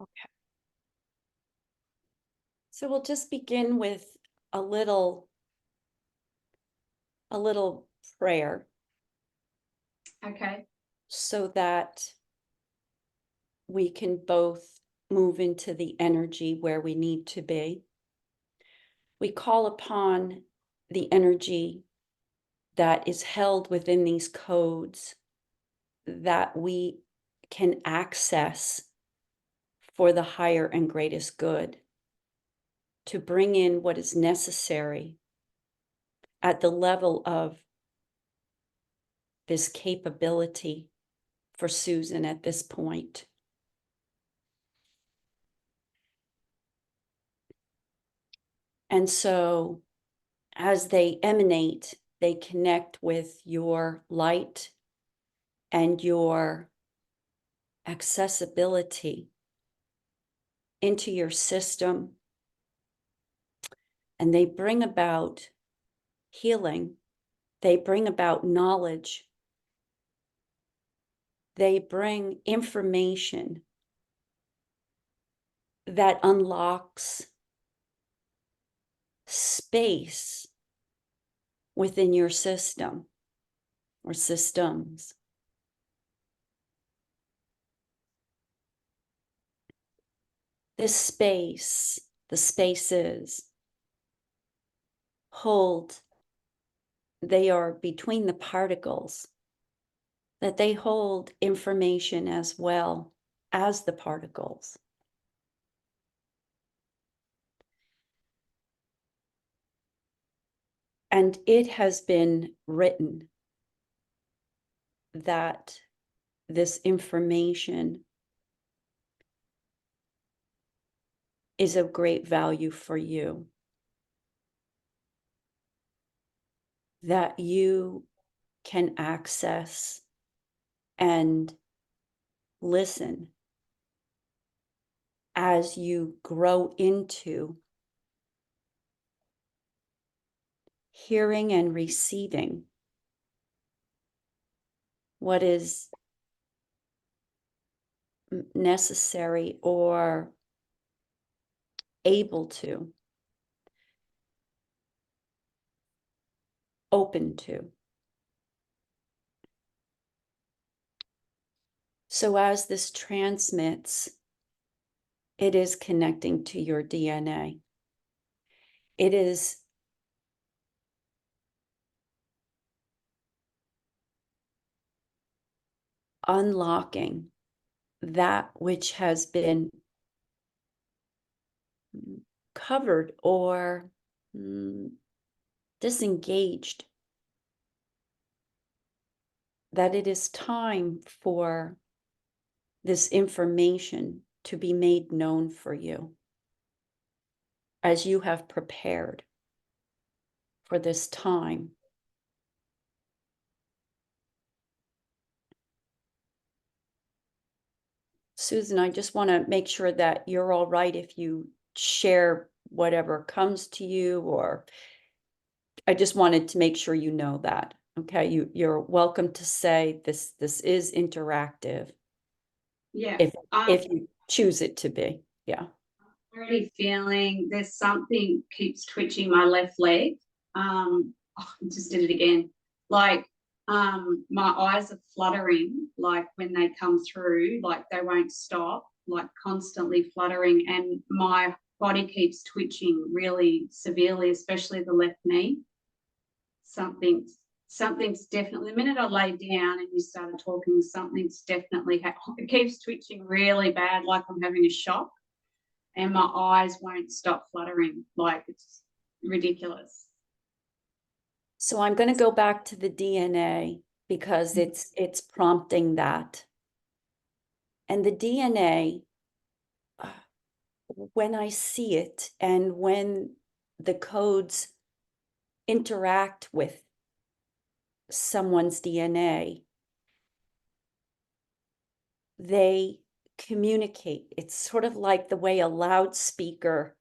Okay. So we'll just begin with a little prayer. Okay. So that we can both move into the energy where we need to be. We call upon the energy that is held within these codes that we can access for the higher and greatest good, to bring in what is necessary at the level of this capability for Susan at this point. And so as they emanate, they connect with your light and your accessibility into your system. And they bring about healing. They bring about knowledge. They bring information that unlocks space within your system or systems. This space, the spaces, hold, they are between the particles, that they hold information as well as the particles. And it has been written that this information is of great value for you, that you can access and listen as you grow into hearing and receiving what is necessary or able to, open to. So as this transmits, it is connecting to your DNA. It is unlocking that which has been covered or disengaged, that it is time for this information to be made known for you as you have prepared for this time. Susan, I just want to make sure that you're all right if you share whatever comes to you, or I just wanted to make sure you know that. Okay, you're welcome to say this is interactive. Yeah. If you choose it to be. Yeah. Already feeling there's something keeps twitching my left leg. I just did it again. Like my eyes are fluttering, like when they come through, like they won't stop, like constantly fluttering, and my body keeps twitching really severely, especially the left knee. Something's definitely, the minute I lay down and you started talking, something's definitely it keeps twitching really bad, like I'm having a shock, and my eyes won't stop fluttering, like it's ridiculous. So I'm going to go back to the DNA because it's prompting that. And the DNA, when I see it and when the codes interact with someone's DNA, they communicate. It's sort of like the way a loudspeaker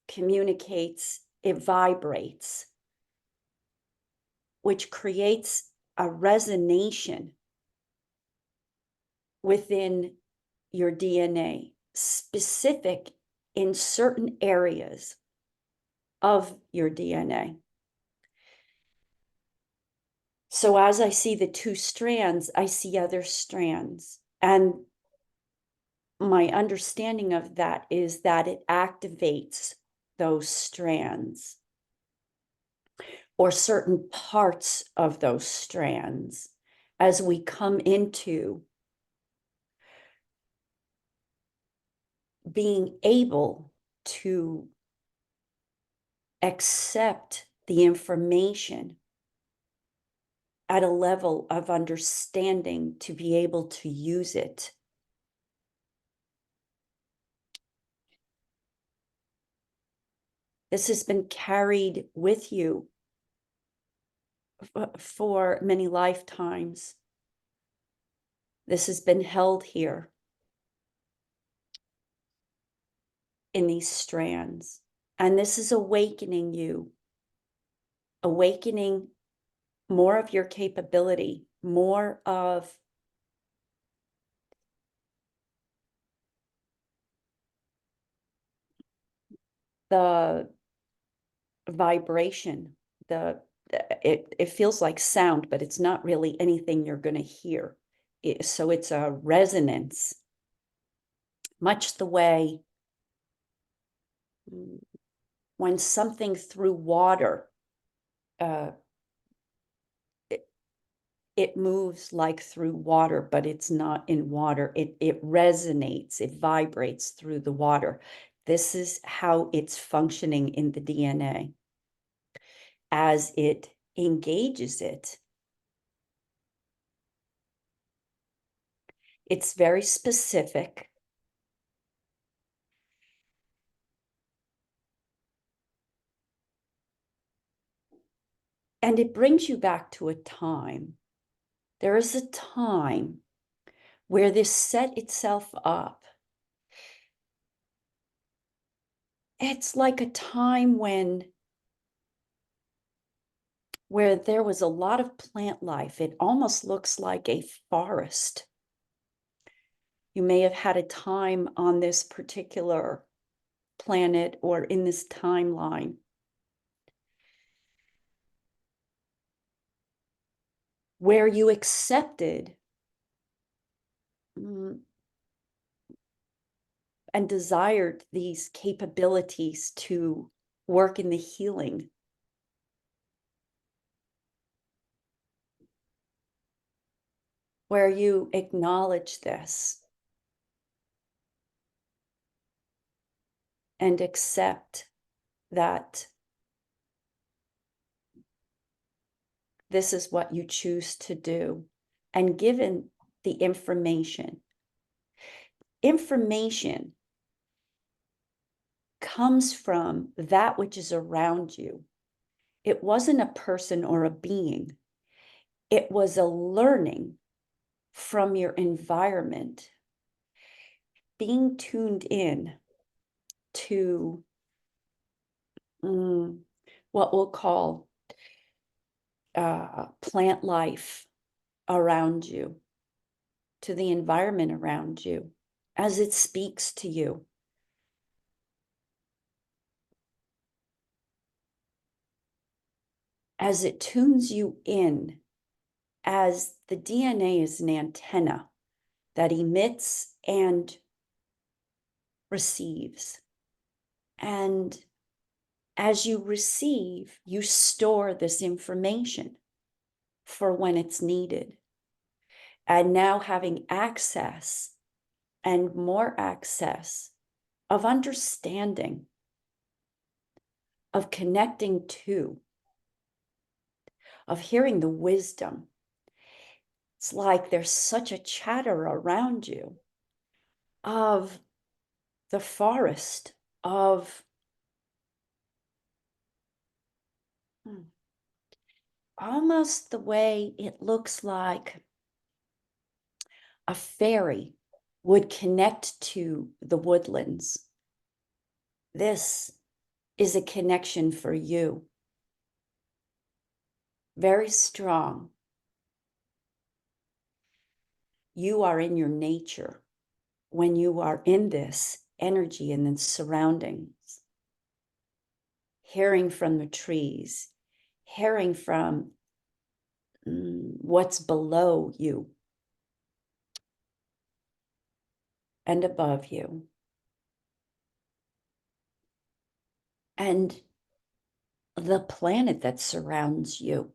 communicates, it vibrates, which creates a resonation within your DNA. specific in certain areas of your DNA. So as I see the two strands, I see other strands. And my understanding of that is that it activates those strands or certain parts of those strands as we come into being able to accept the information at a level of understanding to be able to use it. This has been carried with you for many lifetimes. This has been held here in these strands. And this is awakening you, awakening more of your capability, more of the vibration, it feels like sound, but it's not really anything you're going to hear. So it's a resonance, much the way when something through water, it moves like through water, but it's not in water. It resonates, it vibrates through the water. This is how it's functioning in the DNA. As it engages it, it's very specific. And it brings you back to a time. There is a time where this set itself up. It's like a time where there was a lot of plant life. It almost looks like a forest. You may have had a time on this particular planet or in this timeline where you accepted and desired these capabilities to work in the healing. Where you acknowledge this and accept that this is what you choose to do. And given the information comes from that which is around you. It wasn't a person or a being. It was a learning from your environment, being tuned in to what we'll call plant life around you, to the environment around you, as it speaks to you. As it tunes you in, as the DNA is an antenna that emits and receives. And as you receive, you store this information for when it's needed. And now having access and more access of understanding, of connecting to, of hearing the wisdom. It's like there's such a chatter around you of the forest, of almost the way it looks like a fairy would connect to the woodlands. This is a connection for you. Very strong. You are in your nature. when you are in this energy and then surroundings, hearing from the trees, hearing from what's below you and above you, and the planet that surrounds you.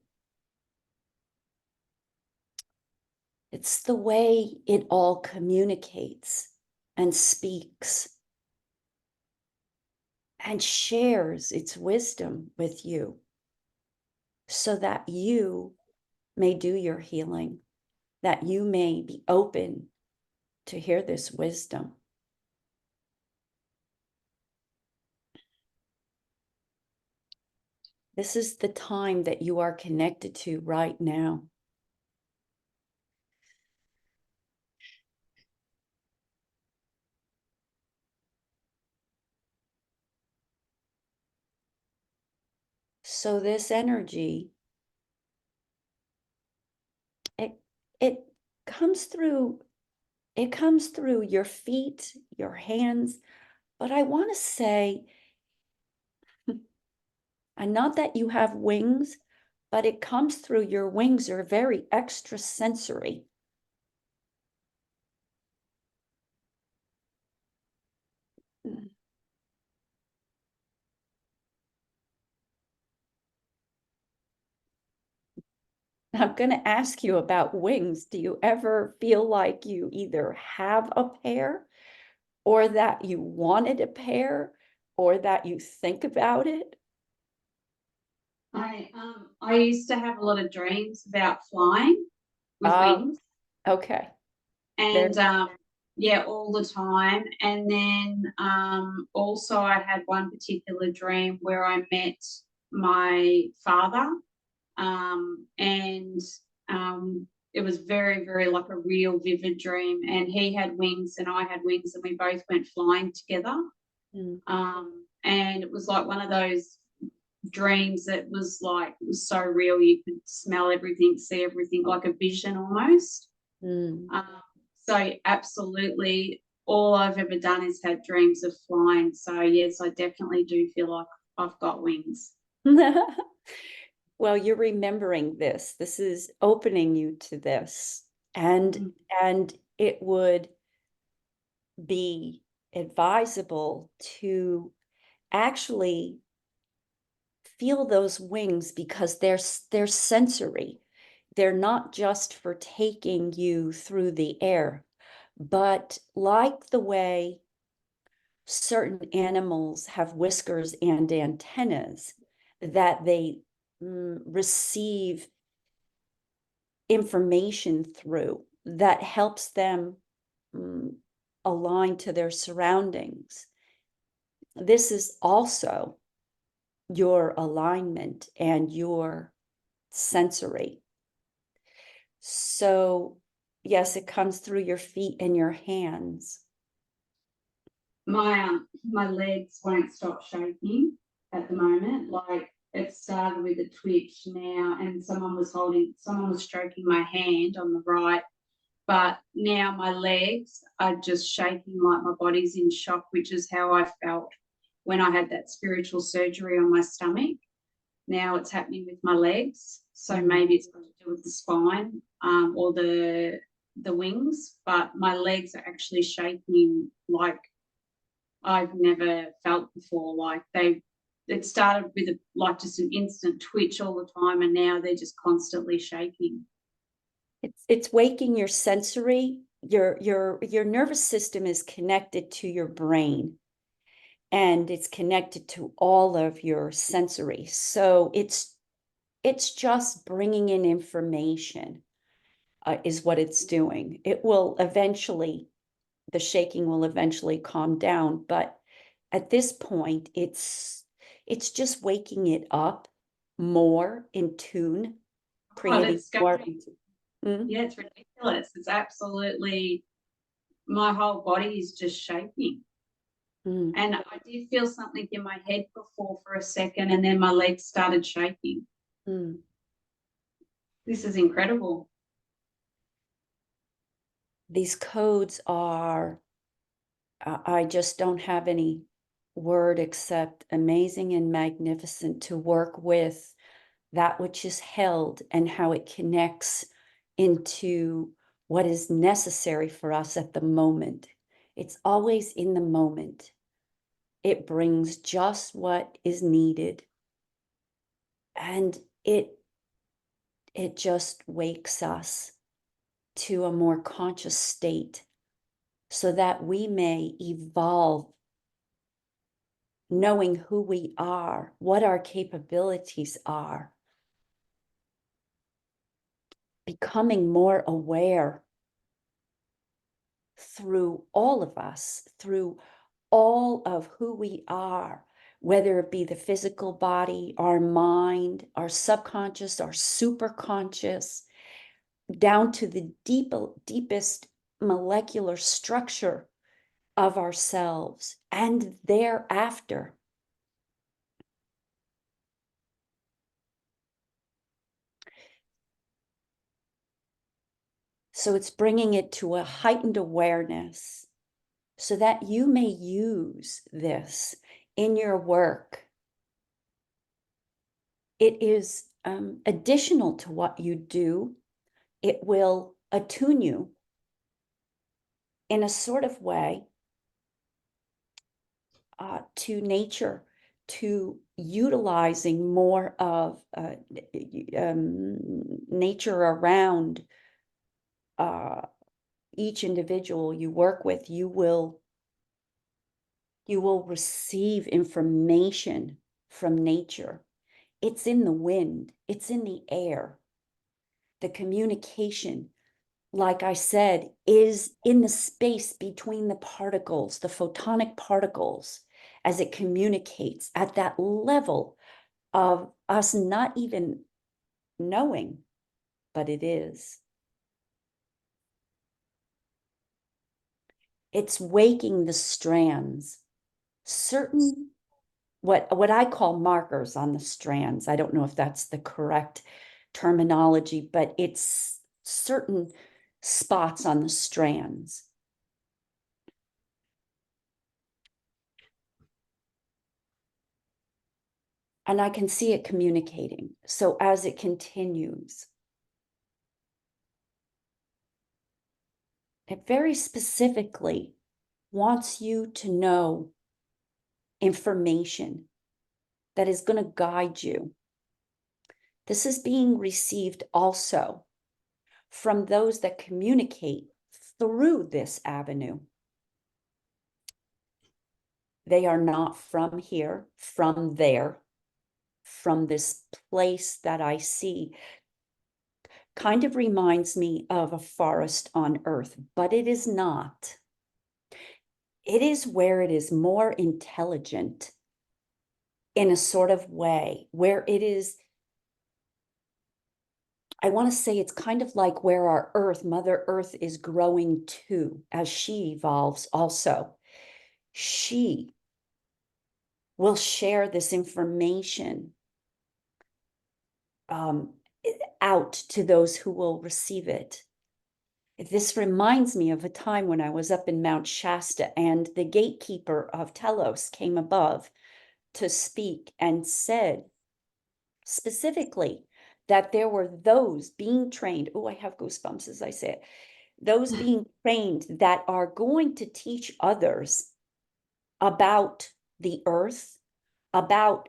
It's the way it all communicates and speaks and shares its wisdom with you so that you may do your healing, that you may be open to hear this wisdom. This is the time that you are connected to right now. So this energy, it comes through your feet, your hands, but I want to say, and not that you have wings, but it comes through your wings are very extrasensory. I'm going to ask you about wings. Do you ever feel like you either have a pair, or that you wanted a pair, or that you think about it? I used to have a lot of dreams about flying with wings, Okay. and yeah, all the time. And then also I had one particular dream where I met my father, and it was very, very like a real vivid dream, and he had wings and I had wings and we both went flying together. And it was like one of those dreams that was like, it was so real, you could smell everything, see everything, like a vision almost. So absolutely all I've ever done is had dreams of flying. So yes, I definitely do feel like I've got wings. Well, you're remembering this. This is opening you to this. And it would be advisable to actually feel those wings, because they're sensory. They're not just for taking you through the air, but like the way certain animals have whiskers and antennas that they receive information through, that helps them align to their surroundings. This is also your alignment and your sensory. So yes, it comes through your feet and your hands. My legs won't stop shaking at the moment. Like, it started with a twitch now, and someone was stroking my hand on the right, but now my legs are just shaking like my body's in shock, which is how I felt when I had that spiritual surgery on my stomach. Now it's happening with my legs, so maybe it's got to do with the spine, or the wings, but my legs are actually shaking like I've never felt before. Like, it started with like just an instant twitch all the time, and now they're just constantly shaking. It's waking your sensory. Your nervous system is connected to your brain, and it's connected to all of your sensory. So it's just bringing in information, is what it's doing. It will eventually, the shaking will eventually calm down, but at this point, it's just waking it up more in tune, creating more. Yeah, it's ridiculous. It's absolutely, my whole body is just shaking. And I did feel something in my head before for a second, and then my legs started shaking. This is incredible. These codes are I just don't have any word except amazing and magnificent to work with that which is held and how it connects into what is necessary for us at the moment. It's always in the moment. It brings just what is needed. And it just wakes us to a more conscious state so that we may evolve, knowing who we are, what our capabilities are, becoming more aware through all of us, through all of who we are, whether it be the physical body, our mind, our subconscious, our superconscious, down to the deepest molecular structure of ourselves and thereafter. So it's bringing it to a heightened awareness so that you may use this in your work. It is additional to what you do. It will attune you in a sort of way to nature, to utilizing more of nature around each individual you work with. You will receive information from nature. It's in the wind, it's in the air. The communication, like I said, is in the space between the particles, the photonic particles, as it communicates at that level of us not even knowing, but it is. It's waking the strands, certain what I call markers on the strands. I don't know if that's the correct terminology, but it's certain spots on the strands. And I can see it communicating. So as it continues, it very specifically wants you to know information that is going to guide you. This is being received also from those that communicate through this avenue. They are not from here, from there, from this place that I see. Kind of reminds me of a forest on earth, but it is not. It is where it is more intelligent in a sort of way, where it is, I want to say it's kind of like where our earth, Mother Earth, is growing too, as she evolves also. She will share this information out to those who will receive it. This reminds me of a time when I was up in Mount Shasta and the gatekeeper of Telos came above to speak and said specifically that there were those being trained. Oh, I have goosebumps as I say it. Those being trained that are going to teach others about the earth, about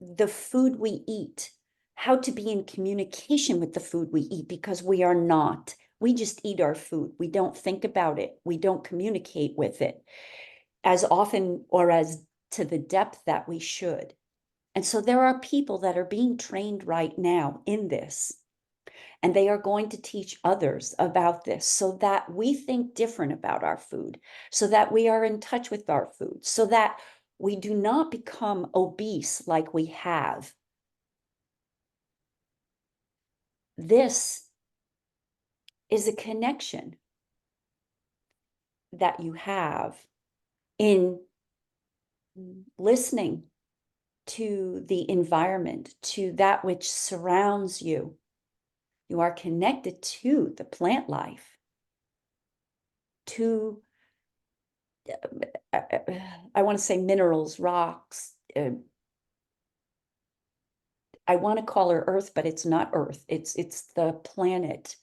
the food we eat, how to be in communication with the food we eat, because we are not. We just eat our food. We don't think about it. We don't communicate with it as often or as to the depth that we should. And so there are people that are being trained right now in this, and they are going to teach others about this so that we think different about our food, so that we are in touch with our food, so that we do not become obese like we have. This is a connection that you have in listening to the environment, to that which surrounds you. You are connected to the plant life, to I want to say minerals, rocks. I want to call her Earth, but it's not Earth. It's the planet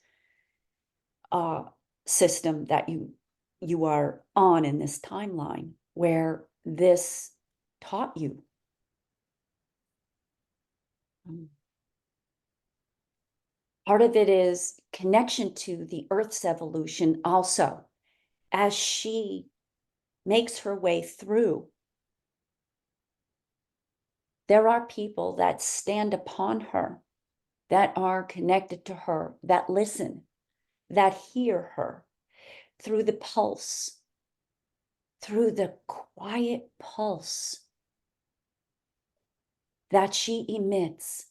system that you are on in this timeline where this taught you. Part of it is connection to the Earth's evolution also. As she makes her way through, there are people that stand upon her, that are connected to her, that listen, that hear her through the pulse, through the quiet pulse that she emits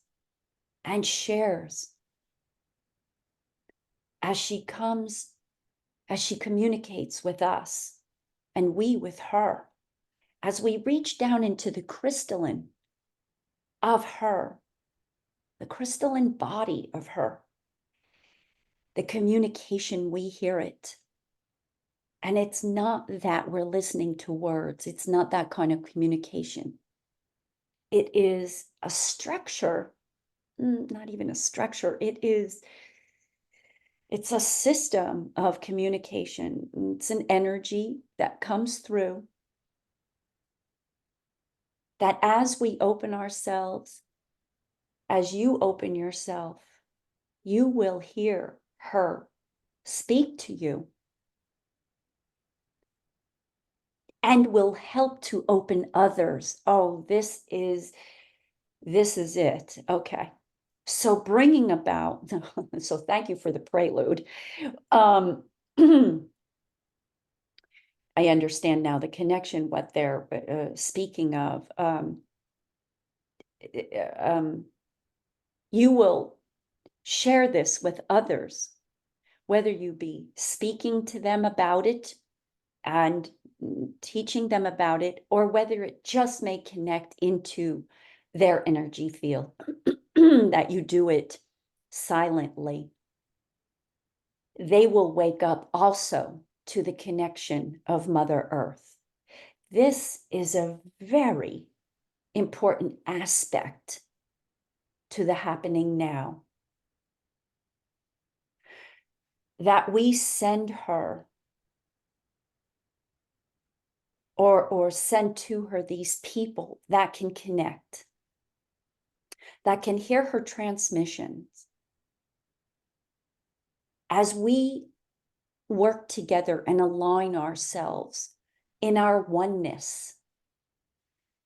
and shares as she comes, as she communicates with us and we with her, as we reach down into the crystalline of her, the crystalline body of her, the communication, we hear it. And it's not that we're listening to words. It's not that kind of communication. It is a structure, not even a structure. It's a system of communication. It's an energy that comes through that as we open ourselves, as you open yourself, you will hear her speak to you and will help to open others. Oh, this is it. Okay. So bringing about, so thank you for the prelude. I understand now the connection, what they're speaking of. You will share this with others, whether you be speaking to them about it and teaching them about it, or whether it just may connect into their energy field, that you do it silently. They will wake up also to the connection of Mother Earth. This is a very important aspect to the happening now. That we send her or send to her these people that can connect, that can hear her transmissions. As we work together and align ourselves in our oneness,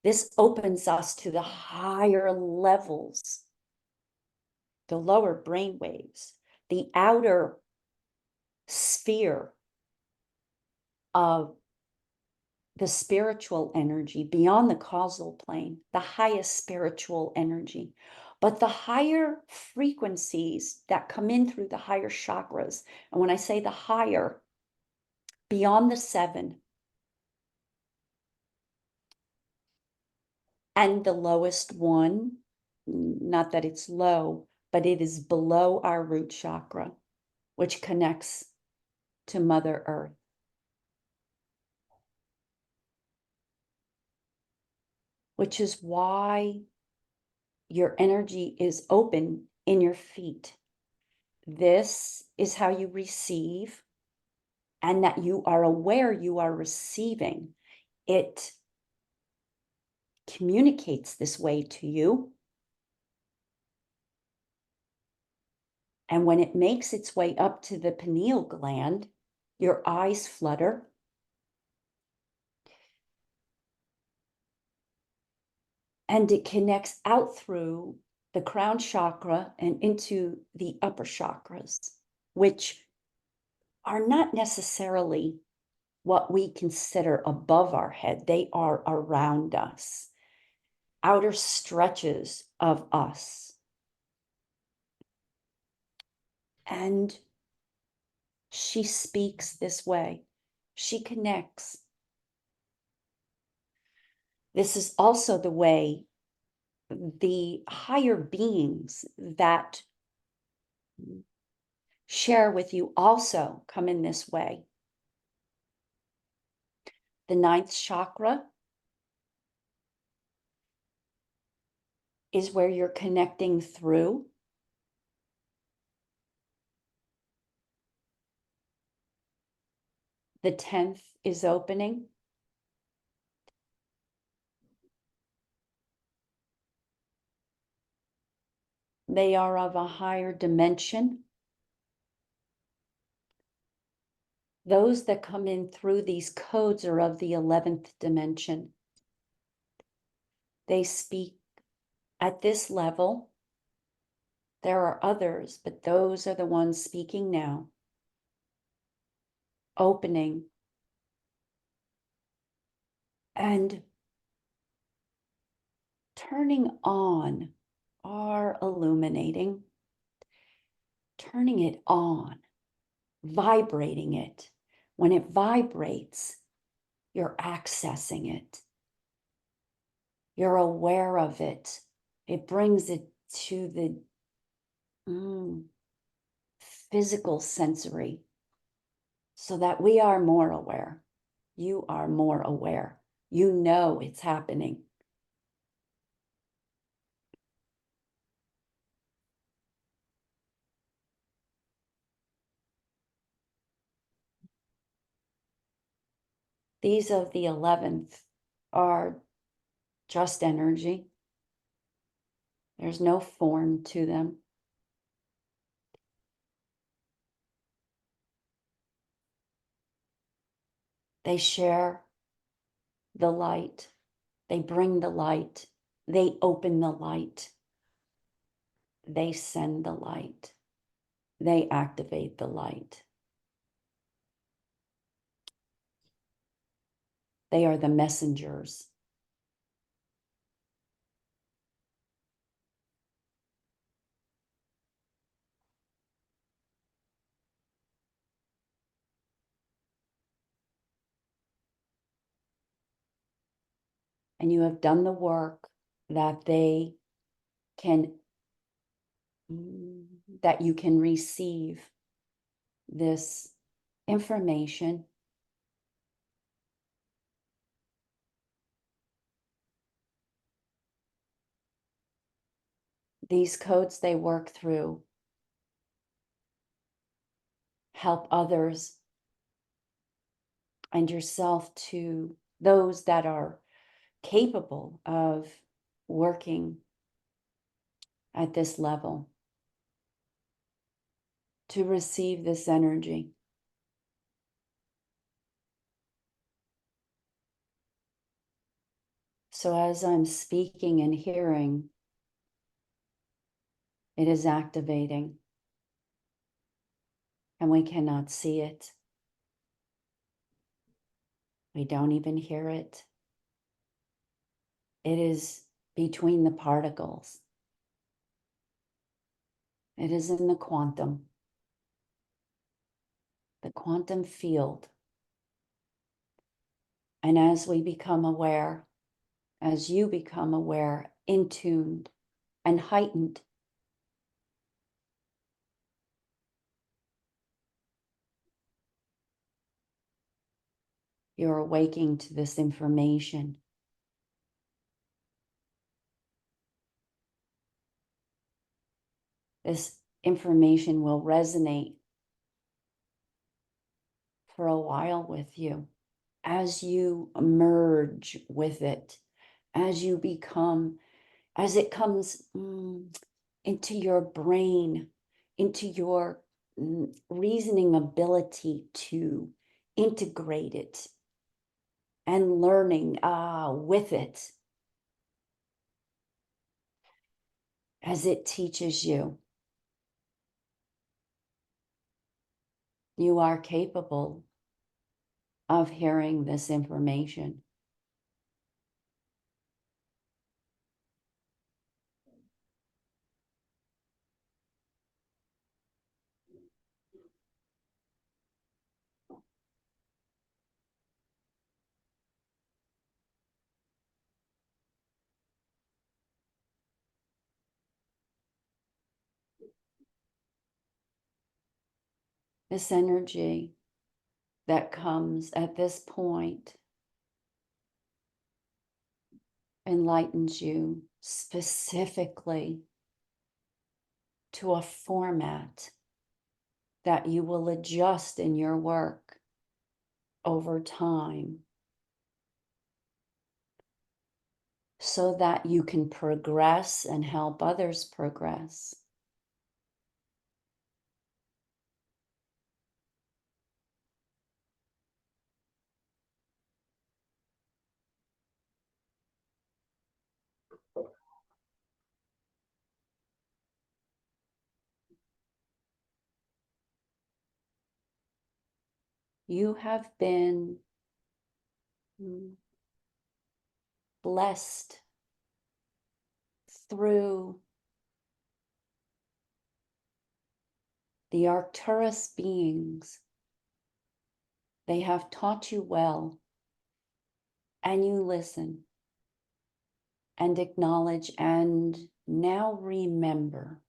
this opens us to the higher levels, the lower brain waves, the outer sphere of the spiritual energy beyond the causal plane, the highest spiritual energy. But the higher frequencies that come in through the higher chakras, and when I say the higher, beyond the 7, and the lowest one, not that it's low, but it is below our root chakra, which connects to Mother Earth. Which is why your energy is open in your feet. This is how you receive, and that you are aware you are receiving. It communicates this way to you. And when it makes its way up to the pineal gland, your eyes flutter. And it connects out through the crown chakra and into the upper chakras, which are not necessarily what we consider above our head. They are around us, outer stretches of us. And she speaks this way. She connects. This is also the way the higher beings that share with you also come in this way. The ninth chakra is where you're connecting through. The 10th is opening. They are of a higher dimension. Those that come in through these codes are of the 11th dimension. They speak at this level. There are others, but those are the ones speaking now. Opening and turning on are illuminating, turning it on, vibrating it. When it vibrates, you're accessing it. You're aware of it. It brings it to the physical sensory so that we are more aware. You are more aware. You know it's happening. These of the 11th are just energy. There's no form to them. They share the light. They bring the light. They open the light. They send the light. They activate the light. They are the messengers. And you have done the work that they can, that you can receive this information. These codes they work through help others and yourself, to those that are capable of working at this level, to receive this energy. So as I'm speaking and hearing, it is activating, and we cannot see it. We don't even hear it. It is between the particles. It is in the quantum field. And as we become aware, as you become aware, in tuned and heightened, you're awaking to this information. This information will resonate for a while with you as you merge with it, as you become, as it comes into your brain, into your reasoning ability to integrate it and learning with it as it teaches you. You are capable of hearing this information. This energy that comes at this point enlightens you specifically to a format that you will adjust in your work over time so that you can progress and help others progress. You have been blessed through the Arcturus beings. They have taught you well, and you listen and acknowledge and now remember.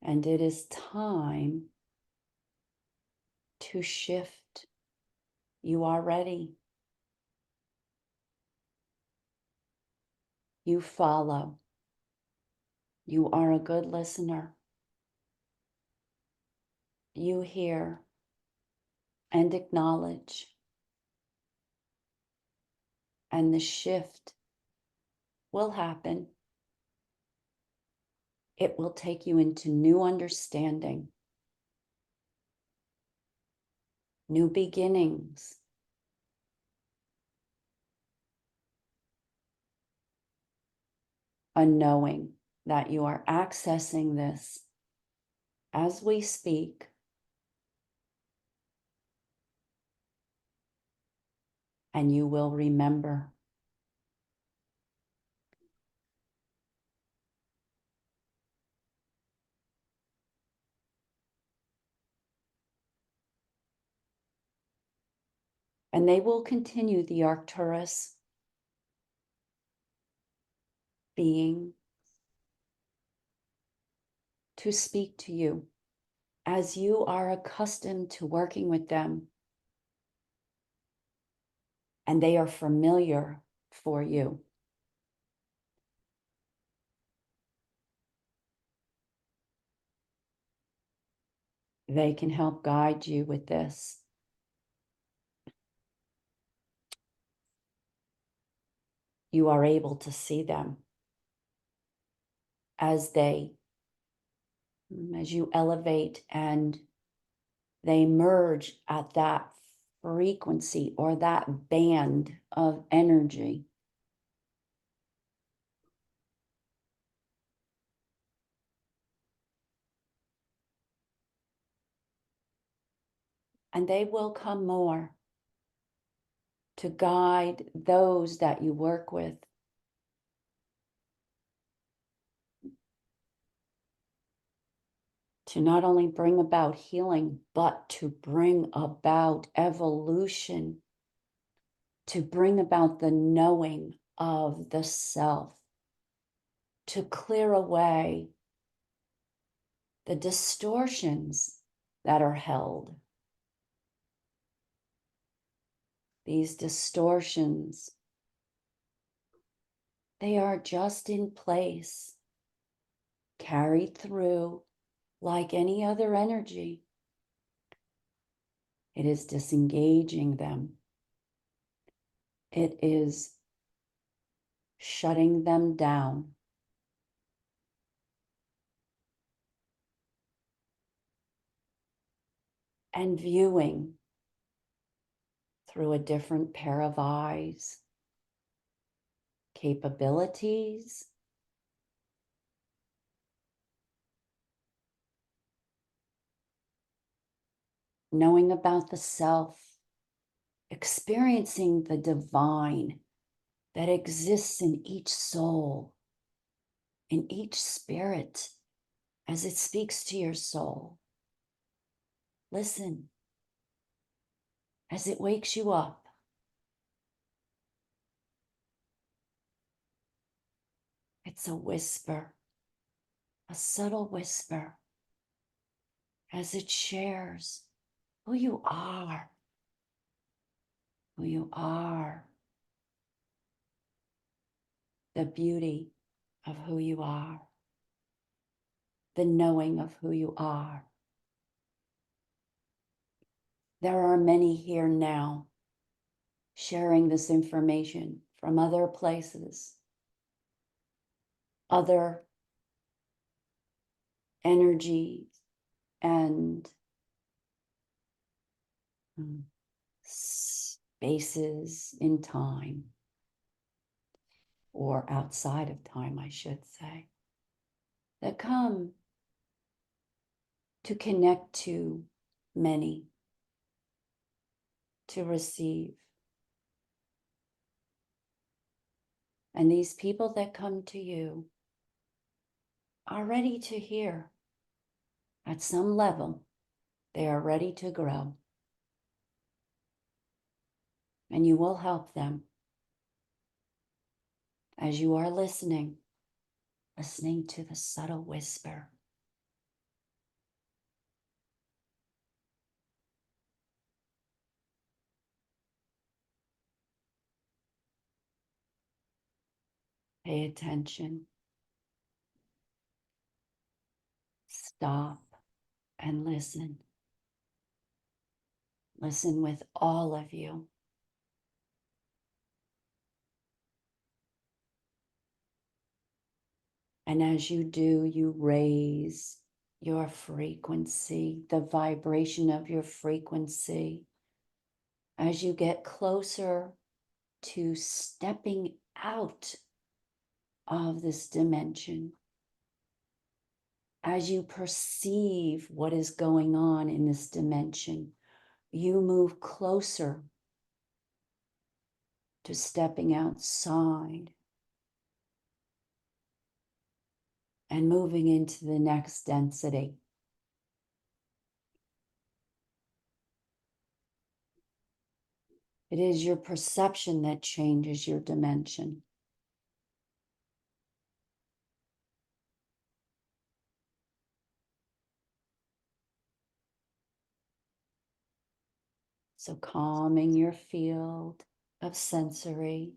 And it is time to shift. You are ready. You follow. You are a good listener. You hear and acknowledge. And the shift will happen. It will take you into new understanding, new beginnings, a knowing that you are accessing this as we speak, and you will remember. And they will continue, the Arcturus being, to speak to you as you are accustomed to working with them, and they are familiar for you. They can help guide you with this. You are able to see them as you elevate and they merge at that frequency or that band of energy. And they will come more to guide those that you work with. To not only bring about healing, but to bring about evolution, to bring about the knowing of the self, to clear away the distortions that are held. These distortions, they are just in place, carried through like any other energy. It is disengaging them. It is shutting them down. And viewing through a different pair of eyes, capabilities, knowing about the self, experiencing the divine that exists in each soul, in each spirit, as it speaks to your soul. Listen as it wakes you up. It's a whisper, a subtle whisper, as it shares who you are, who you are. the beauty of who you are, the knowing of who you are. There are many here now sharing this information from other places, other energies and spaces in time, or outside of time, I should say, that come to connect to many, to receive. And these people that come to you are ready to hear. At some level, they are ready to grow. And you will help them as you are listening to the subtle whisper. Pay attention. Stop and listen. Listen with all of you. And as you do, you raise your frequency, the vibration of your frequency, as you get closer to stepping out of this dimension. As you perceive what is going on in this dimension, you move closer to stepping outside and moving into the next density. It is your perception that changes your dimension. So calming your field of sensory.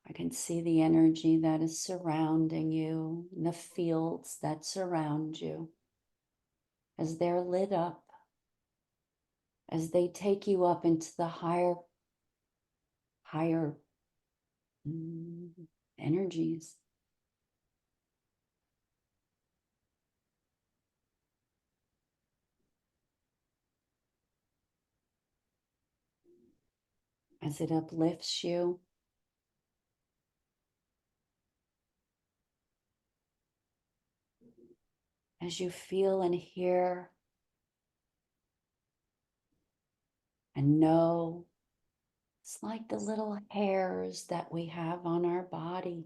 I can see the energy that is surrounding you, the fields that surround you, as they're lit up, as they take you up into the higher energies. As it uplifts you, as you feel and hear and know, it's like the little hairs that we have on our body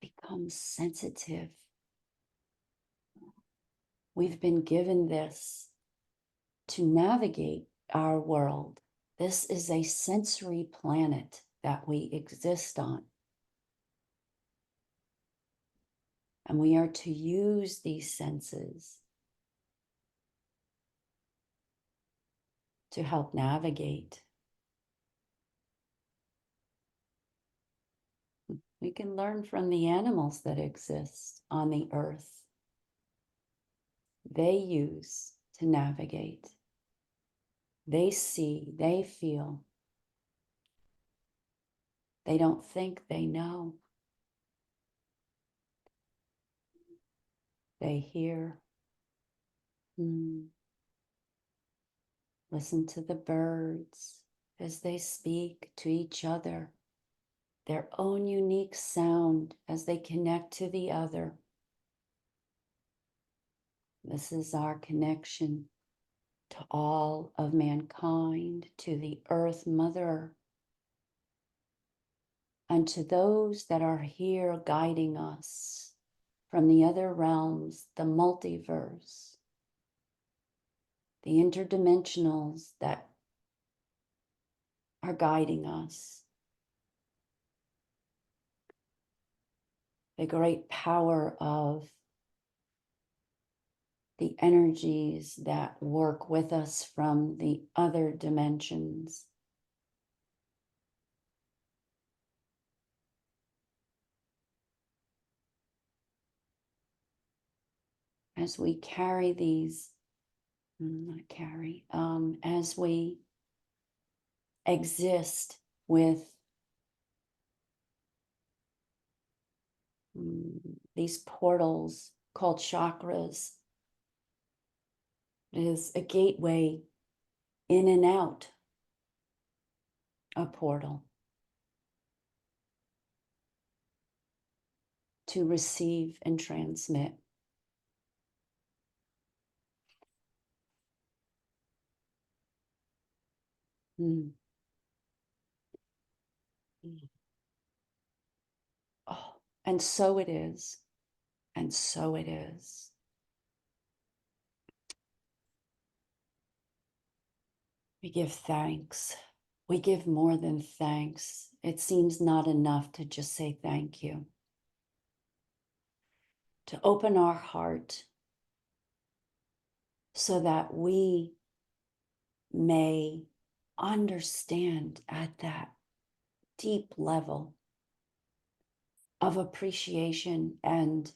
become sensitive. We've been given this to navigate our world. This is a sensory planet that we exist on. And we are to use these senses to help navigate. We can learn from the animals that exist on the earth. They use to navigate. They see, they feel. They don't think they know. They hear. Listen to the birds as they speak to each other, their own unique sound as they connect to the other. This is our connection to all of mankind, to the Earth Mother, and to those that are here guiding us from the other realms, the multiverse, the interdimensionals that are guiding us. The great power of the energies that work with us from the other dimensions. as we carry these, not carry, as we exist with these portals called chakras. It is a gateway in and out, a portal to receive and transmit. Mm. Mm. Oh, and so it is. And so it is. We give thanks. We give more than thanks. It seems not enough to just say thank you. To open our heart so that we may understand at that deep level of appreciation and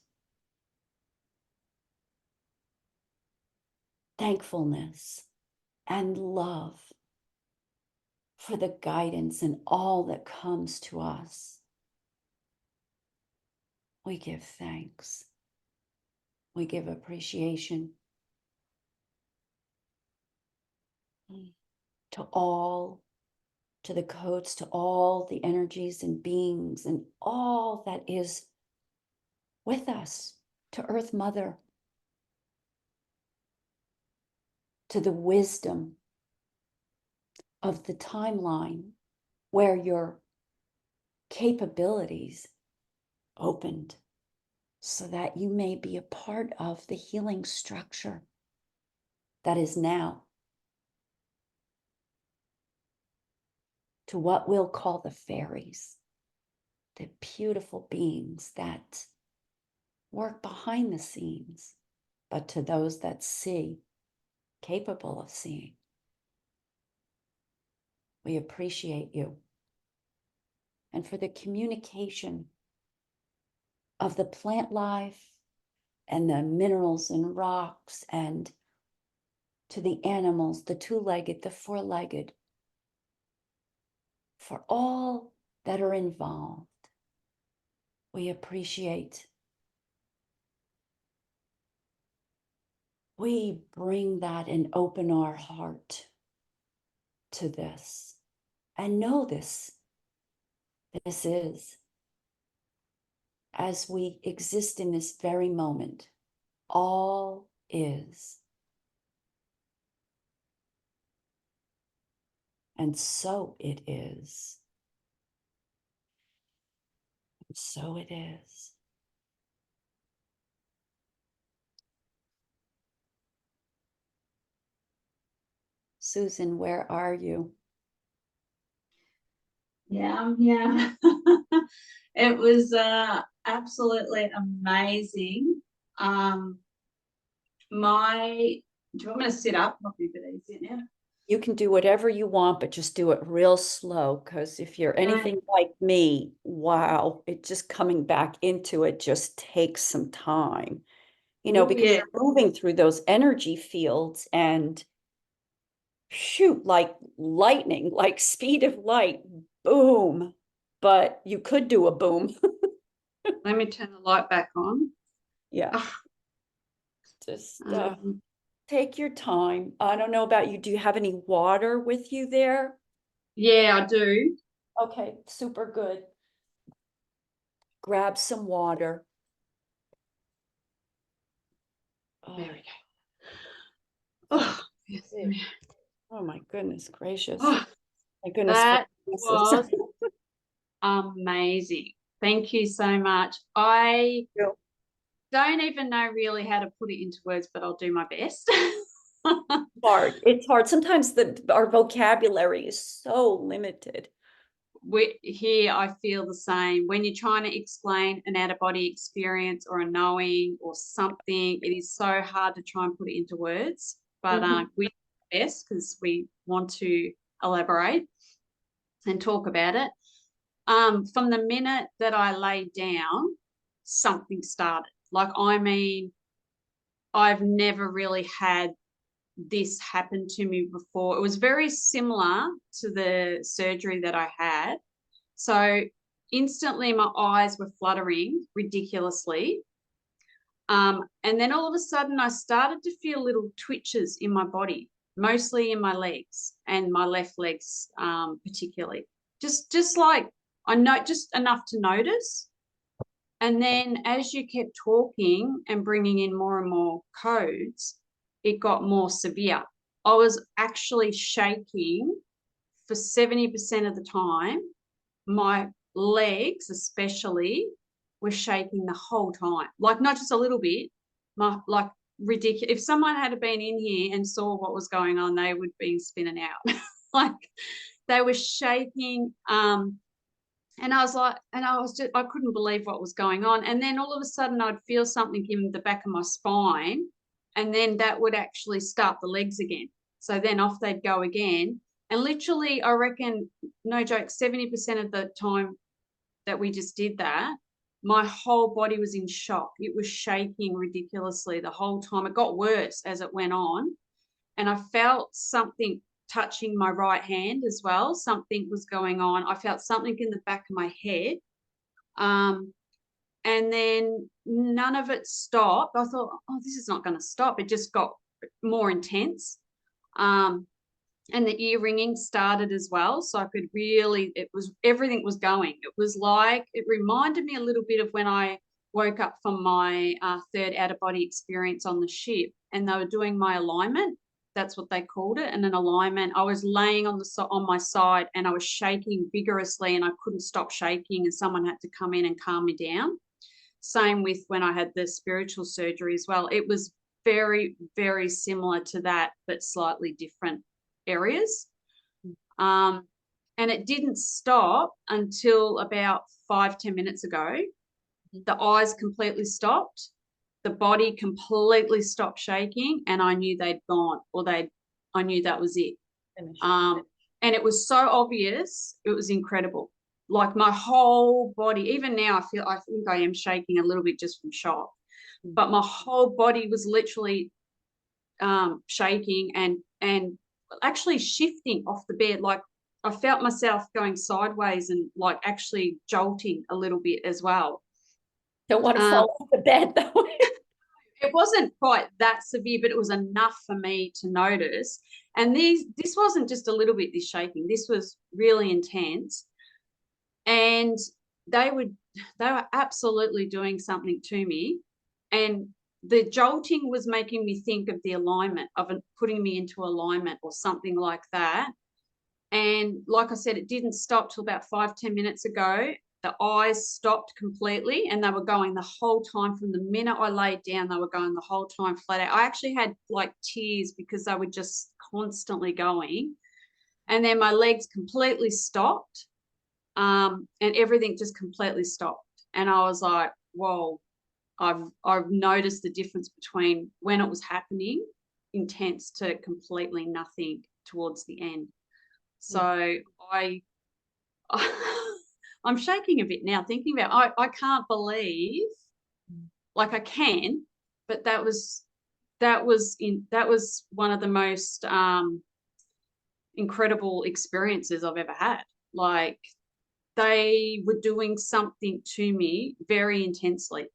thankfulness and love for the guidance and all that comes to us. We give thanks. We give appreciation to all, to the codes, to all the energies and beings and all that is with us, to Earth Mother, to the wisdom of the timeline where your capabilities opened so that you may be a part of the healing structure that is now, to what we'll call the fairies, the beautiful beings that work behind the scenes, but to those that see, capable of seeing. We appreciate you. And for the communication of the plant life and the minerals and rocks, and to the animals, the two-legged, the four-legged, for all that are involved, we appreciate. We bring that and open our heart to this and know this. This is, as we exist in this very moment, all is. And so it is. And so it is. Susan, where are you? Yeah, yeah. It was absolutely amazing. Do you want me to sit up? Might be a bit easier now. You can do whatever you want, but just do it real slow, because if you're anything like me, wow, it just coming back into it just takes some time, because Yeah. you're moving through those energy fields and shoot, like lightning, like speed of light, boom. But you could do a boom. Let me turn the light back on. Yeah. Oh, Just take your time. I don't know about you. Do you have any water with you there? yeah, I do. Okay, super good. Grab some water. There we go. Oh, Yes. oh my goodness gracious. Oh, My goodness that gracious. was amazing. Thank you so much. I don't even know really how to put it into words, but I'll do my best. Hard. It's hard. Sometimes our vocabulary is so limited. Here I feel the same. When you're trying to explain an out-of-body experience or a knowing or something, it is so hard to try and put it into words. But we do our best because we want to elaborate and talk about it. From the minute that I laid down, something started. Like, I mean, I've never really had this happen to me before. It was very similar to the surgery that I had. So instantly my eyes were fluttering ridiculously. And then all of a sudden I started to feel little twitches in my body, mostly in my legs and my left legs, particularly. Just like I know, just enough to notice. And then as you kept talking and bringing in more and more codes, it got more severe. I was actually shaking for 70% of the time. My legs, especially, were shaking the whole time. Like not just a little bit, like ridiculous. If someone had been in here and saw what was going on, they would be spinning out. Like they were shaking. And I was like, I couldn't believe what was going on. And then all of a sudden I'd feel something in the back of my spine, and then that would actually start the legs again. So then off they'd go again. And literally, I reckon, no joke, 70% of the time that we just did that, my whole body was in shock. It was shaking ridiculously the whole time. It got worse as it went on. And I felt something touching my right hand as well. Something was going on. I felt something in the back of my head. And then none of it stopped. I thought, oh, this is not going to stop. It just got more intense. And the ear ringing started as well. So I could really, everything was going. It was like, it reminded me a little bit of when I woke up from my third out of body experience on the ship, and they were doing my alignment. That's what they called it. And an alignment, I was laying on my side and I was shaking vigorously and I couldn't stop shaking, and someone had to come in and calm me down. Same with when I had the spiritual surgery as well. It was very, very similar to that, but slightly different areas. And it didn't stop until about 5-10 minutes ago. The eyes completely stopped. The body completely stopped shaking, and I knew they'd gone, or I knew that was it. And it was so obvious. It was incredible. Like my whole body, even now I think I am shaking a little bit just from shock, but my whole body was literally shaking and actually shifting off the bed. Like I felt myself going sideways and like actually jolting a little bit as well. Don't want to fall off the bed though. It wasn't quite that severe, but it was enough for me to notice. And this wasn't just a little bit, this shaking. This was really intense. And they were absolutely doing something to me. And the jolting was making me think of the alignment, of putting me into alignment or something like that. And like I said, it didn't stop till about 5-10 minutes ago. The eyes stopped completely, and they were going the whole time. From the minute I laid down, they were going the whole time flat out. I actually had like tears because they were just constantly going. And then my legs completely stopped, and everything just completely stopped. And I was like, whoa, I've noticed the difference between when it was happening, intense, to completely nothing towards the end. So I'm shaking a bit now thinking about, I can't believe, like I can, but that was one of the most incredible experiences I've ever had. Like they were doing something to me very intensely.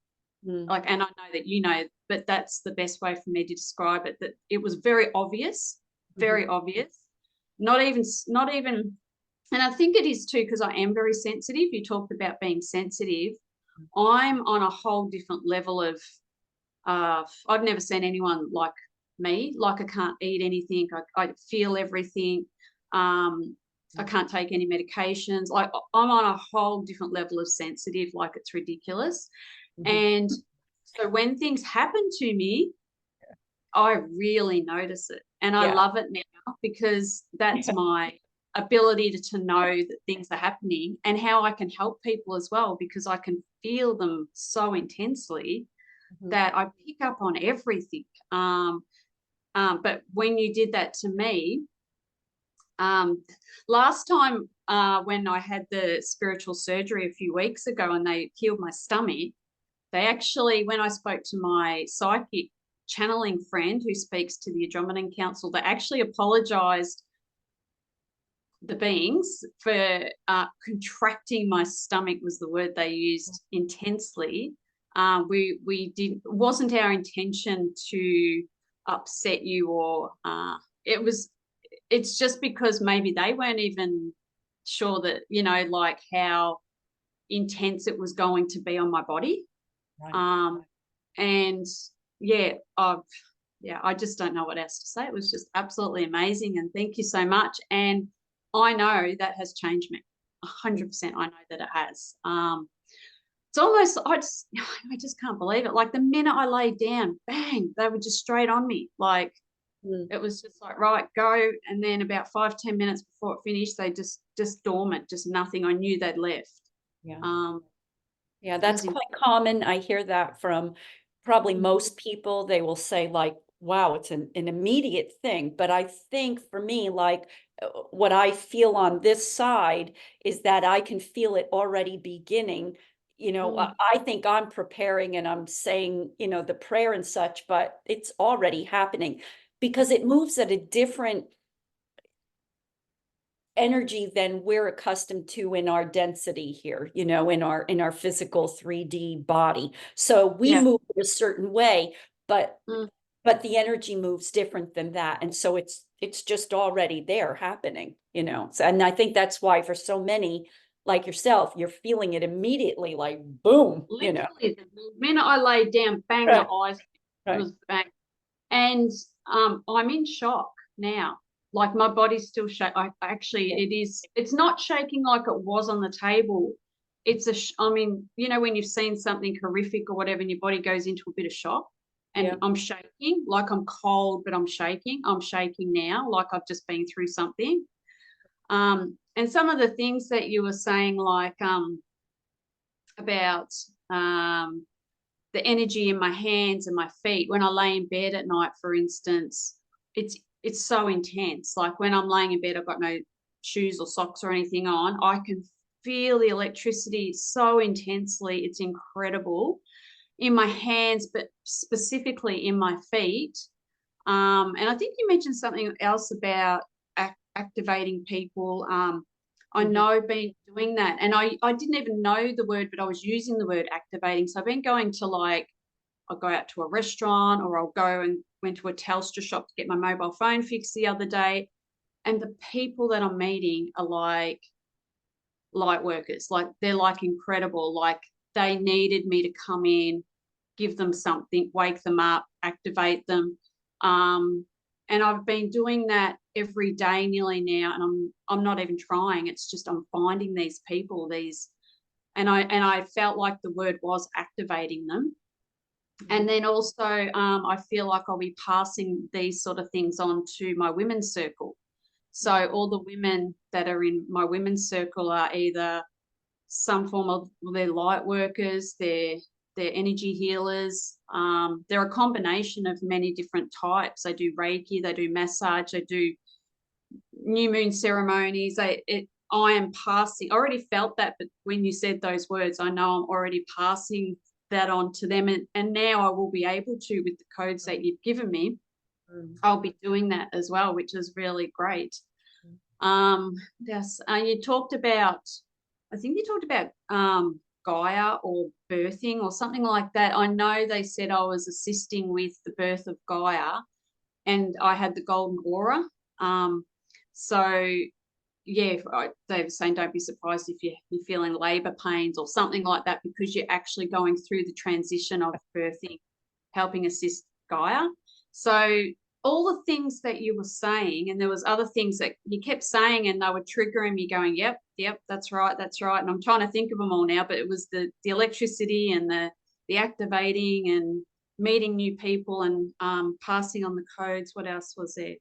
Like, and I know that you know, but that's the best way for me to describe it, that it was very obvious, very obvious. Not even, and I think it is too, because I am very sensitive. You talked about being sensitive. I'm on a whole different level of, I've never seen anyone like me. Like I can't eat anything. I feel everything. I can't take any medications. Like I'm on a whole different level of sensitive, like it's ridiculous. And so when things happen to me, I really notice it. And I love it now, because that's my ability to know that things are happening, and how I can help people as well, because I can feel them so intensely that I pick up on everything. But when you did that to me, last time when I had the spiritual surgery a few weeks ago and they healed my stomach, they actually, when I spoke to my psychic channeling friend who speaks to the Andromedan Council. They actually apologized, the beings, for contracting my stomach was the word they used, intensely. It wasn't our intention to upset you, or it's just because maybe they weren't even sure that, like how intense it was going to be on my body. Right. And I just don't know what else to say. It was just absolutely amazing, and thank you so much. And I know that has changed me 100%. I know that it has. It's almost, I just can't believe it. Like the minute I laid down, bang, they were just straight on me. Like it was just like, right, go. And then about 5-10 minutes before it finished, they just dormant, just nothing. I knew they'd left. Yeah. Yeah, that's quite common. I hear that from probably most people. They will say like, wow, it's an immediate thing. But I think for me, like what I feel on this side is that I can feel it already beginning. I think I'm preparing and I'm saying, the prayer and such, but it's already happening because it moves at a different energy than we're accustomed to in our density here, in our physical 3D body. So we move a certain way, but the energy moves different than that. And so it's just already there happening, So, and I think that's why for so many like yourself, you're feeling it immediately, like boom, Literally, the minute I laid down, bang, Right. the eyes Right. was bang. And I'm in shock now. Like my body's still shaking. It's not shaking like it was on the table. When you've seen something horrific or whatever and your body goes into a bit of shock, and I'm shaking, like I'm cold, but I'm shaking. I'm shaking now, like I've just been through something. And some of the things that you were saying, like about the energy in my hands and my feet. When I lay in bed at night, for instance, it's so intense. Like when I'm laying in bed, I've got no shoes or socks or anything on. I can feel the electricity so intensely. It's incredible in my hands, but specifically in my feet. And I think you mentioned something else about activating people. I know I've been doing that, and I didn't even know the word, but I was using the word activating. So I've been going to I'll go out to a restaurant, or I'll go and went to a Telstra shop to get my mobile phone fixed the other day. And the people that I'm meeting are like light workers. Like they're like incredible. Like they needed me to come in, give them something, wake them up, activate them. And I've been doing that every day nearly now, and I'm not even trying. It's just I'm finding these people, and I felt like the word was activating them. And then also I feel like I'll be passing these sort of things on to my women's circle. So all the women that are in my women's circle are either some form of, they're light workers, they're energy healers. They're a combination of many different types. They do Reiki, they do massage, they do new moon ceremonies. I am passing, I already felt that, but when you said those words, I know I'm already passing that on to them. And now I will be able to, with the codes that you've given me, I'll be doing that as well, which is really great. Yes, you talked about, I think you talked about Gaia or birthing or something like that. I know they said I was assisting with the birth of Gaia, and I had the golden aura. So yeah, they were saying don't be surprised if you're feeling labor pains or something like that, because you're actually going through the transition of birthing, helping assist Gaia. So all the things that you were saying, and there was other things that you kept saying, and they were triggering me, going, yep, that's right. And I'm trying to think of them all now, but it was the electricity and the activating and meeting new people and passing on the codes. What else was there?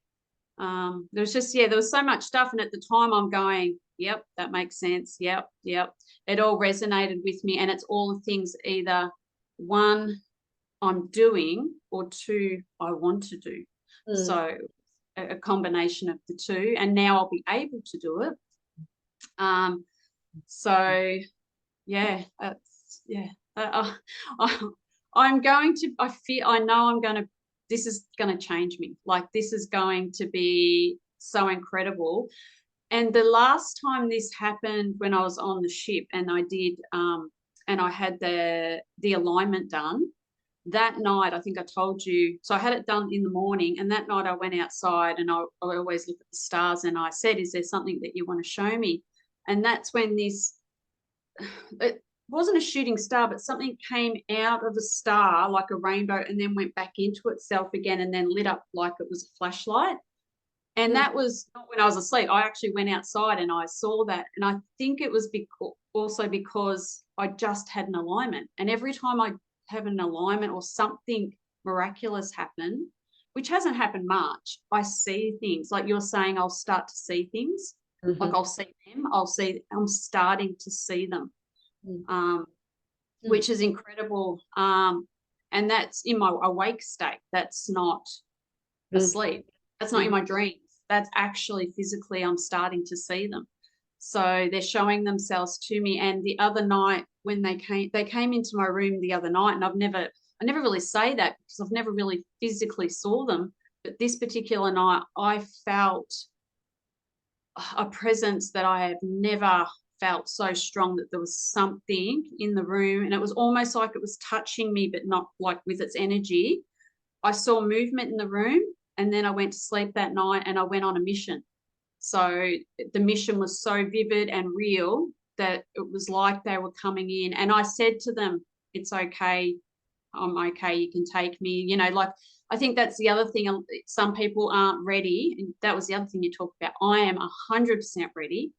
There was just, there was so much stuff. And at the time I'm going, yep, that makes sense. Yep. It all resonated with me. And it's all the things, either one, I'm doing, or two, I want to do. So a combination of the two, and now I'll be able to do it. So yeah, that's, I'm going to, I know I'm going to this is going to change me. Like, this is going to be so incredible. And the last time this happened, when I was on the ship and I did, and I had the alignment done that night, I think I told you, so I had it done in the morning, and that night I went outside, and I always look at the stars, and I said, is there something that you want to show me? And that's when this, it wasn't a shooting star, but something came out of the star like a rainbow and then went back into itself again and then lit up like it was a flashlight. And that was not when I was asleep. I actually went outside and I saw that. And I think it was also because I just had an alignment. And every time I have an alignment or something miraculous happen, which hasn't happened much, I see things. Like you're saying, I'll start to see things. Like I'll see them. I'm starting to see them, which is incredible. And that's in my awake state. That's not asleep. That's not in my dreams. That's actually physically, I'm starting to see them. So they're showing themselves to me. And the other night when they came into my room the other night, and I never really say that because I've never really physically saw them. But this particular night, I felt a presence that I have never felt so strong, that there was something in the room, and it was almost like it was touching me, but not like with its energy. I saw movement in the room, and then I went to sleep that night and I went on a mission. So the mission was so vivid and real that it was like they were coming in. And I said to them, it's okay. I'm okay. You can take me. You know, like, I think that's the other thing. Some people aren't ready. And that was the other thing you talked about. I am 100% ready.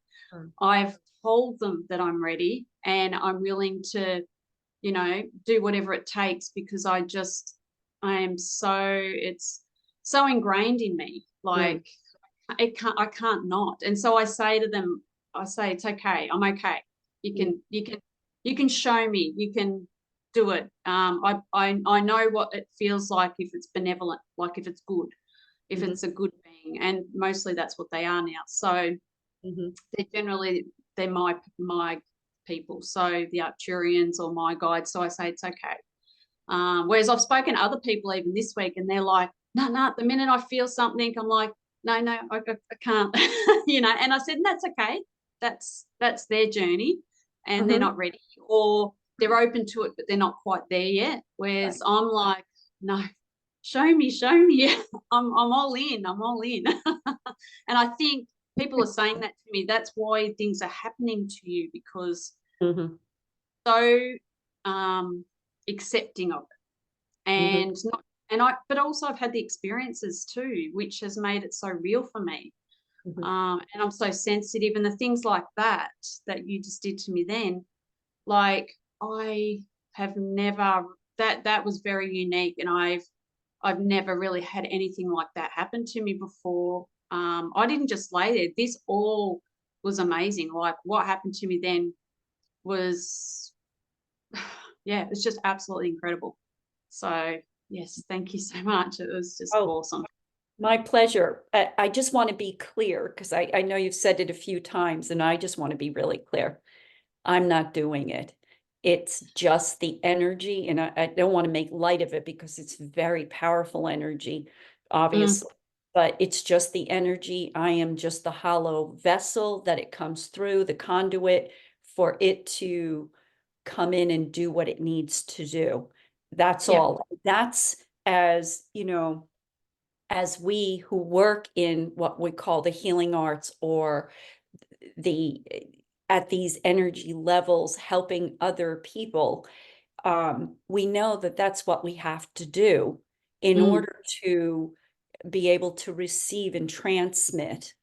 I've told them that I'm ready and I'm willing to, you know, do whatever it takes, because it's so ingrained in me. Like, I can't not. And so I say to them, it's okay. I'm okay. You can show me, you can do it. I know what it feels like if it's benevolent, like if it's good, if it's a good being. And mostly that's what they are now. So they're my people. So the Arcturians or my guides. So I say it's okay. Whereas I've spoken to other people even this week, and they're like, no, the minute I feel something, I'm like, no, I can't, you know. And I said, that's okay. That's their journey, and they're not ready, or they're open to it, but they're not quite there yet. Whereas I'm like, no, show me. I'm all in. And I think people are saying that to me. That's why things are happening to you, because so accepting of it, and but also I've had the experiences too, which has made it so real for me. And I'm so sensitive, and the things like that you just did to me then, like, I have never, that was very unique, and I've never really had anything like that happen to me before. I didn't just lay there. This all was amazing. Like, what happened to me then was, yeah, it was just absolutely incredible. So yes, thank you so much. It was just awesome. My pleasure. I just want to be clear, because I know you've said it a few times, and I just want to be really clear. I'm not doing it. It's just the energy, and I don't want to make light of it because it's very powerful energy, obviously, but it's just the energy. I am just the hollow vessel that it comes through, the conduit for it to come in and do what it needs to do. That's all. That's, as you know, as we who work in what we call the healing arts, or at these energy levels, helping other people, we know that that's what we have to do in order to be able to receive and transmit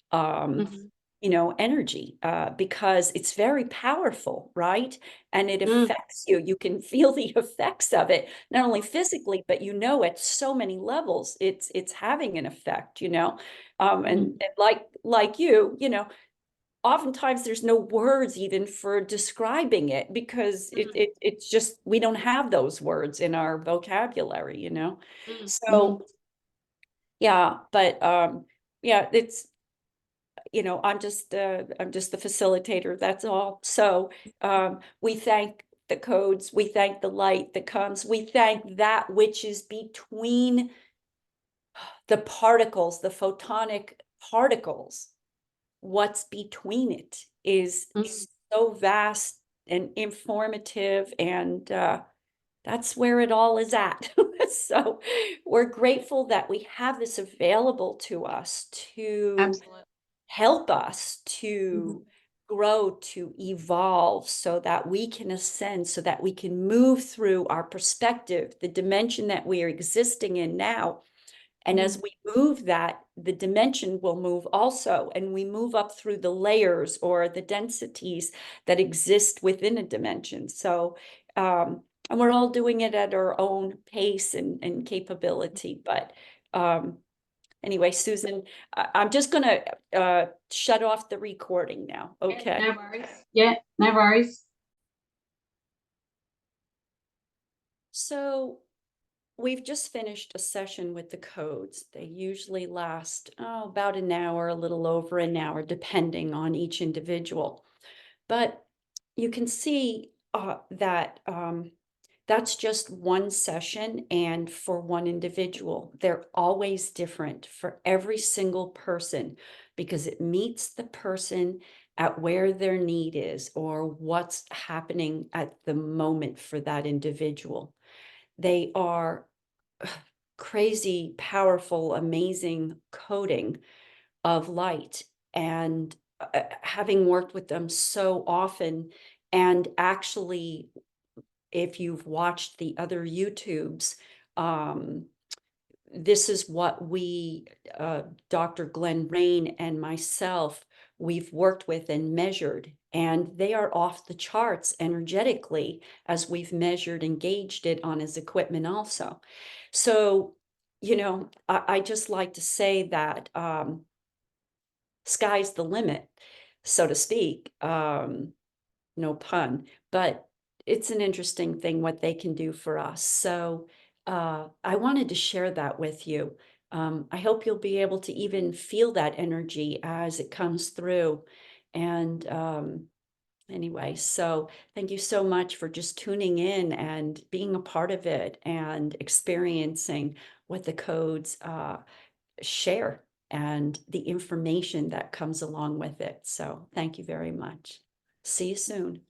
you know, energy, because it's very powerful, right? And it affects you. You can feel the effects of it, not only physically, but, you know, at so many levels, it's having an effect, you know. And like you know, oftentimes there's no words even for describing it, because it's just, we don't have those words in our vocabulary, you know. So yeah, but yeah, it's, you know, I'm just the facilitator, that's all. So we thank the codes, we thank the light that comes, we thank that which is between the particles, the photonic particles, what's between it is so vast and informative, and that's where it all is at. So we're grateful that we have this available to us to Absolutely. help us to grow, to evolve, so that we can ascend, so that we can move through our perspective, the dimension that we are existing in now. And as we move that, the dimension will move also, and we move up through the layers or the densities that exist within a dimension. So, and we're all doing it at our own pace and capability. But anyway, Susan, I'm just going to shut off the recording now. Okay. No worries. Yeah, no worries. So we've just finished a session with the codes. They usually last about an hour, a little over an hour, depending on each individual. But you can see that that's just one session, and for one individual. They're always different for every single person, because it meets the person at where their need is or what's happening at the moment for that individual. They are crazy, powerful, amazing coding of light. And having worked with them so often, and actually, if you've watched the other YouTubes, this is what we, Dr. Glenn Rain and myself, we've worked with and measured, and they are off the charts energetically as we've measured and gauged it on his equipment also. So, I just like to say that sky's the limit, so to speak. No pun, but it's an interesting thing what they can do for us. So I wanted to share that with you. I hope you'll be able to even feel that energy as it comes through. And anyway, so thank you so much for just tuning in and being a part of it and experiencing what the codes share and the information that comes along with it. So thank you very much. See you soon.